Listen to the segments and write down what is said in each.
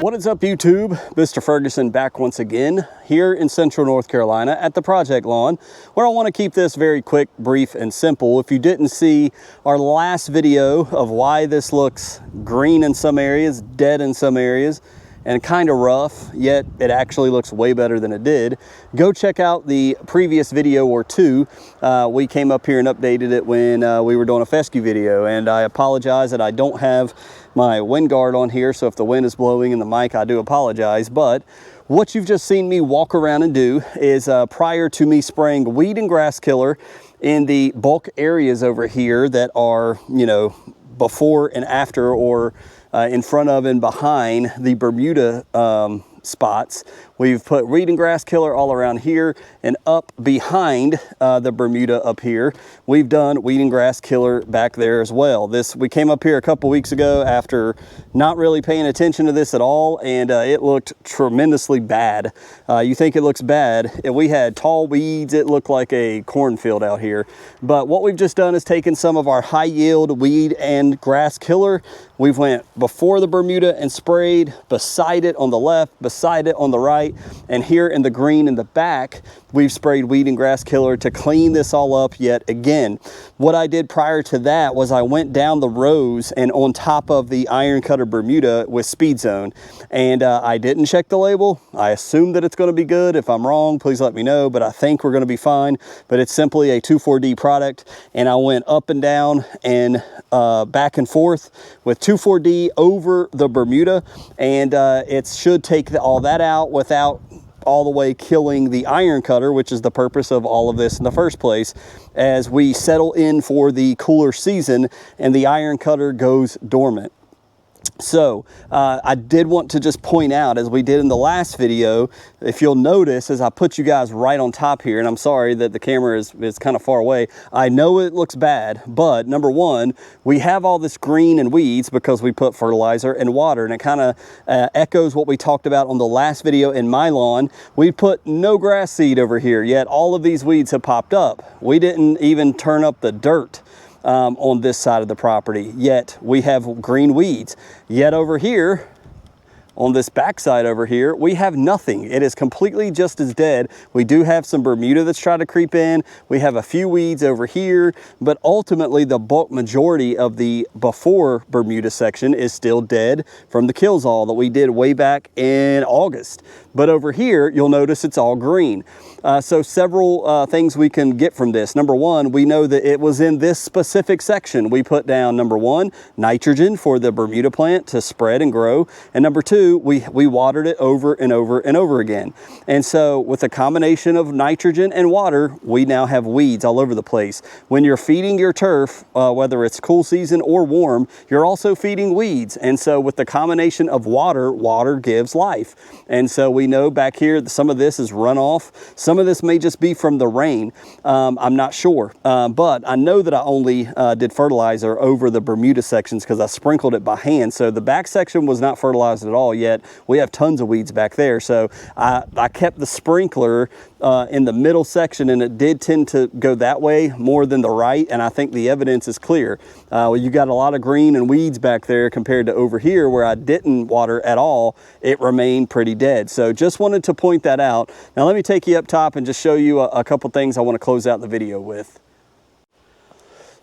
What is up, YouTube? Mr. Ferguson back once again here in Central North Carolina at the Project Lawn, where I want to keep this very quick, brief, and simple. If you didn't see our last video of why this looks green in some areas, dead in some areas, and kind of rough, yet it actually looks way better than it did, go check out the previous video or two. We came up here and updated it when we were doing a fescue video, and I apologize that I don't have my wind guard on here, so if the wind is blowing in the mic, I do apologize. But what you've just seen me walk around and do is prior to me spraying weed and grass killer in the bulk areas over here that are, you know, before and after, or in front of and behind the Bermuda spots. We've put weed and grass killer all around here, and up behind the Bermuda up here, we've done weed and grass killer back there as well. We came up here a couple weeks ago after not really paying attention to this at all, and it looked tremendously bad. You think it looks bad, and we had tall weeds. It looked like a cornfield out here. But what we've just done is taken some of our high yield weed and grass killer. We've went before the Bermuda and sprayed beside it on the left, beside it on the right, and here in the green in the back, we've sprayed weed and grass killer to clean this all up yet again. What I did prior to that was I went down the rows and on top of the iron cutter Bermuda with Speed Zone, and I didn't check the label. I assume that it's going to be good. If I'm wrong, please let me know, but I think we're going to be fine. But it's simply a 2,4-D product, and I went up and down and back and forth with 2,4-D over the Bermuda, and it should take all that out without all the way killing the iron cutter, which is the purpose of all of this in the first place, as we settle in for the cooler season and the iron cutter goes dormant. So I did want to just point out, as we did in the last video, if you'll notice, as I put you guys right on top here, and I'm sorry that the camera is kind of far away. I know it looks bad, but number one, we have all this green and weeds because we put fertilizer and water, and it kind of echoes what we talked about on the last video in my lawn. We put no grass seed over here, yet all of these weeds have popped up. We didn't even turn up the dirt on this side of the property, yet we have green weeds. Yet over here, on this backside over here, we have nothing. It is completely just as dead. We do have some Bermuda that's trying to creep in. We have a few weeds over here, but ultimately the bulk majority of the before Bermuda section is still dead from the Killzall that we did way back in August. But over here, you'll notice it's all green. So several things we can get from this. Number one, we know that it was in this specific section. We put down, number one, nitrogen for the Bermuda plant to spread and grow. And number two, we watered it over and over and over again. And so with a combination of nitrogen and water, we now have weeds all over the place. When you're feeding your turf, whether it's cool season or warm, you're also feeding weeds. And so with the combination of water, water gives life. And so we know back here that some of this is runoff. Some of this may just be from the rain. I'm not sure. But I know that I only did fertilizer over the Bermuda sections because I sprinkled it by hand. So the back section was not fertilized at all, yet we have tons of weeds back there. So I kept the sprinkler in the middle section, and it did tend to go that way more than the right, and I think the evidence is clear. You got a lot of green and weeds back there compared to over here where I didn't water at all. It remained pretty dead. So just wanted to point that out. Now let me take you up top and just show you a couple things I want to close out the video with.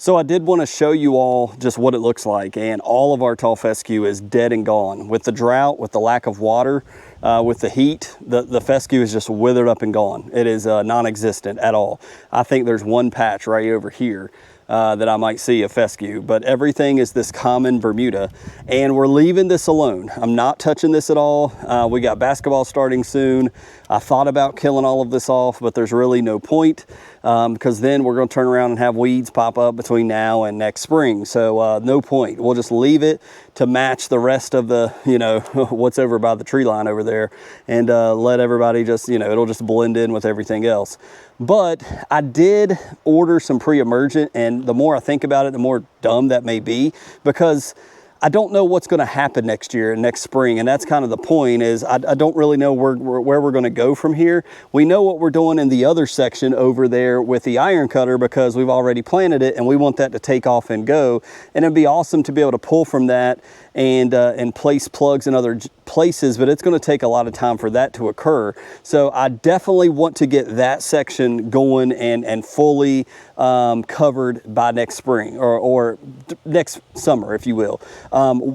So I did want to show you all just what it looks like, and all of our tall fescue is dead and gone. With the drought, with the lack of water, with the heat, the fescue is just withered up and gone. It is non-existent at all. I think there's one patch right over here that I might see a fescue, but everything is this common Bermuda, and we're leaving this alone. I'm not touching this at all. We got basketball starting soon. I thought about killing all of this off, but there's really no point because then we're going to turn around and have weeds pop up between now and next spring. So no point. We'll just leave it to match the rest of the, you know, what's over by the tree line over there, and let everybody just, you know, it'll just blend in with everything else. But I did order some pre-emergent, and the more I think about it, the more dumb that may be, because I don't know what's going to happen next year and next spring, and that's kind of the point. Is I don't really know where we're going to go from here. We know what we're doing in the other section over there with the iron cutter because we've already planted it, and we want that to take off and go. And it'd be awesome to be able to pull from that and place plugs in other places, but it's going to take a lot of time for that to occur. So I definitely want to get that section going and fully covered by next spring or next summer, if you will.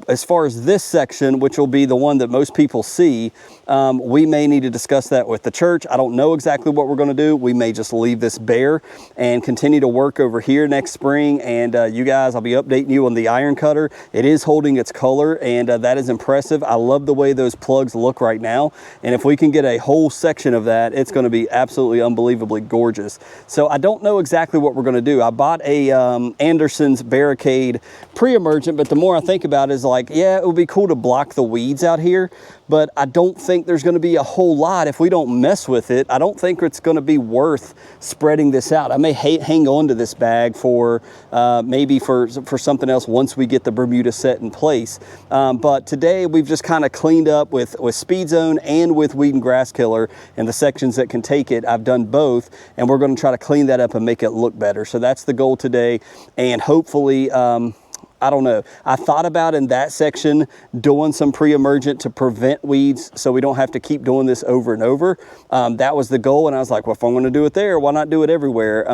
As far as this section, which will be the one that most people see, we may need to discuss that with the church. I don't know exactly what we're going to do. We may just leave this bare and continue to work over here next spring. And you guys, I'll be updating you on the iron cutter. It is holding its color, and that is impressive. I love the way those plugs look right now. And if we can get a whole section of that, it's going to be absolutely unbelievably gorgeous. So I don't know exactly what we're going to do. I bought a Anderson's Barricade pre-emergent, but the more I think about it, is like, yeah, it would be cool to block the weeds out here, but I don't think there's going to be a whole lot if we don't mess with it. I don't think it's going to be worth spreading this out. I may hang on to this bag for maybe for something else once we get the Bermuda set in place. But today we've just kind of cleaned up with Speed Zone and with Weed and Grass Killer, and the sections that can take it. I've done both, and we're going to try to clean that up and make it look better. So that's the goal today, and hopefully I don't know. I thought about in that section doing some pre-emergent to prevent weeds so we don't have to keep doing this over and over. That was the goal, and I was like, well, if I'm going to do it there, why not do it everywhere?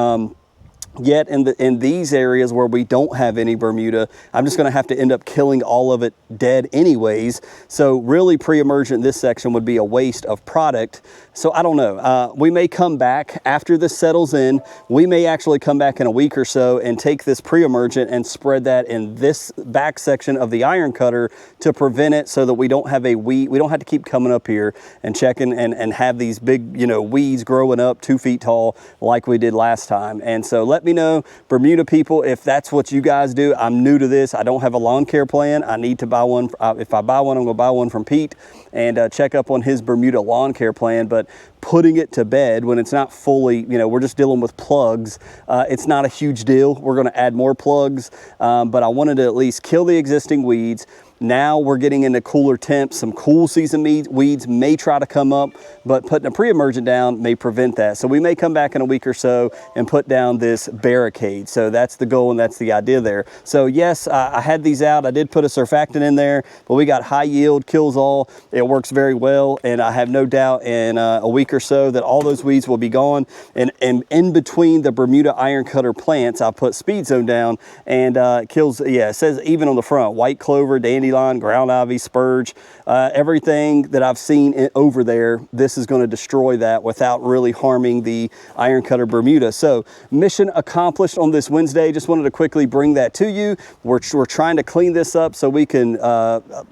Yet in these areas where we don't have any Bermuda, I'm just going to have to end up killing all of it dead anyways. So really pre-emergent, this section would be a waste of product. So I don't know. We may come back after this settles in. We may actually come back in a week or so and take this pre-emergent and spread that in this back section of the iron cutter to prevent it, so that we don't have a weed. We don't have to keep coming up here and checking and have these big, you know, weeds growing up 2 feet tall like we did last time. And so let me know, Bermuda people, if that's what you guys do. I'm new to this. I don't have a lawn care plan. I need to buy one. If I buy one, I'm going to buy one from Pete and check up on his Bermuda lawn care plan. But putting it to bed when it's not fully, you know, we're just dealing with plugs. It's not a huge deal. We're going to add more plugs, but I wanted to at least kill the existing weeds. Now we're getting into cooler temps. Some cool season weeds may try to come up, but putting a pre-emergent down may prevent that. So we may come back in a week or so and put down this Barricade. So that's the goal, and that's the idea there. So yes, I had these out. I did put a surfactant in there, but we got high yield, kills all. It works very well, and I have no doubt in a week or so that all those weeds will be gone. And in between the Bermuda iron cutter plants, I put Speed Zone down, and kills, yeah, it says even on the front, white clover, dandelion, ground ivy, spurge, everything that I've seen over there, this is going to destroy that without really harming the iron cutter Bermuda. So mission accomplished on this Wednesday. Just wanted to quickly bring that to you. We're trying to clean this up so we can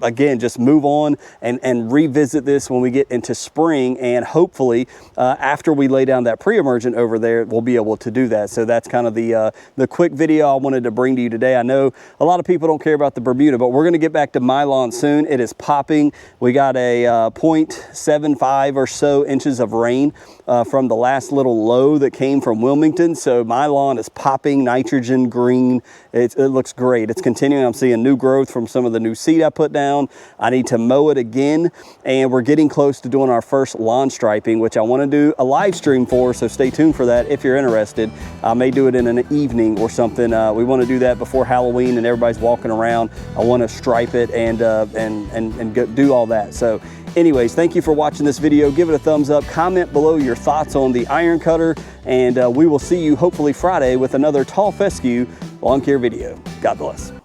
again just move on and revisit this when we get into spring, and hopefully after we lay down that pre-emergent over there, we'll be able to do that. So that's kind of the quick video I wanted to bring to you today. I know a lot of people don't care about the Bermuda, but we're going to get back to my lawn soon. It is popping. We got a 0.75 or so inches of rain from the last little low that came from Wilmington. So my lawn is popping, nitrogen, green. It looks great. It's continuing. I'm seeing new growth from some of the new seed I put down. I need to mow it again, and we're getting close to doing our first lawn striping, which I want to do a live stream for, so stay tuned for that if you're interested. I may do it in an evening or something. We want to do that before Halloween and everybody's walking around. I want to stripe it and go do all that. So anyways, thank you for watching this video. Give it a thumbs up, comment below your thoughts on the iron cutter, and we will see you hopefully Friday with another tall fescue lawn care video. God bless.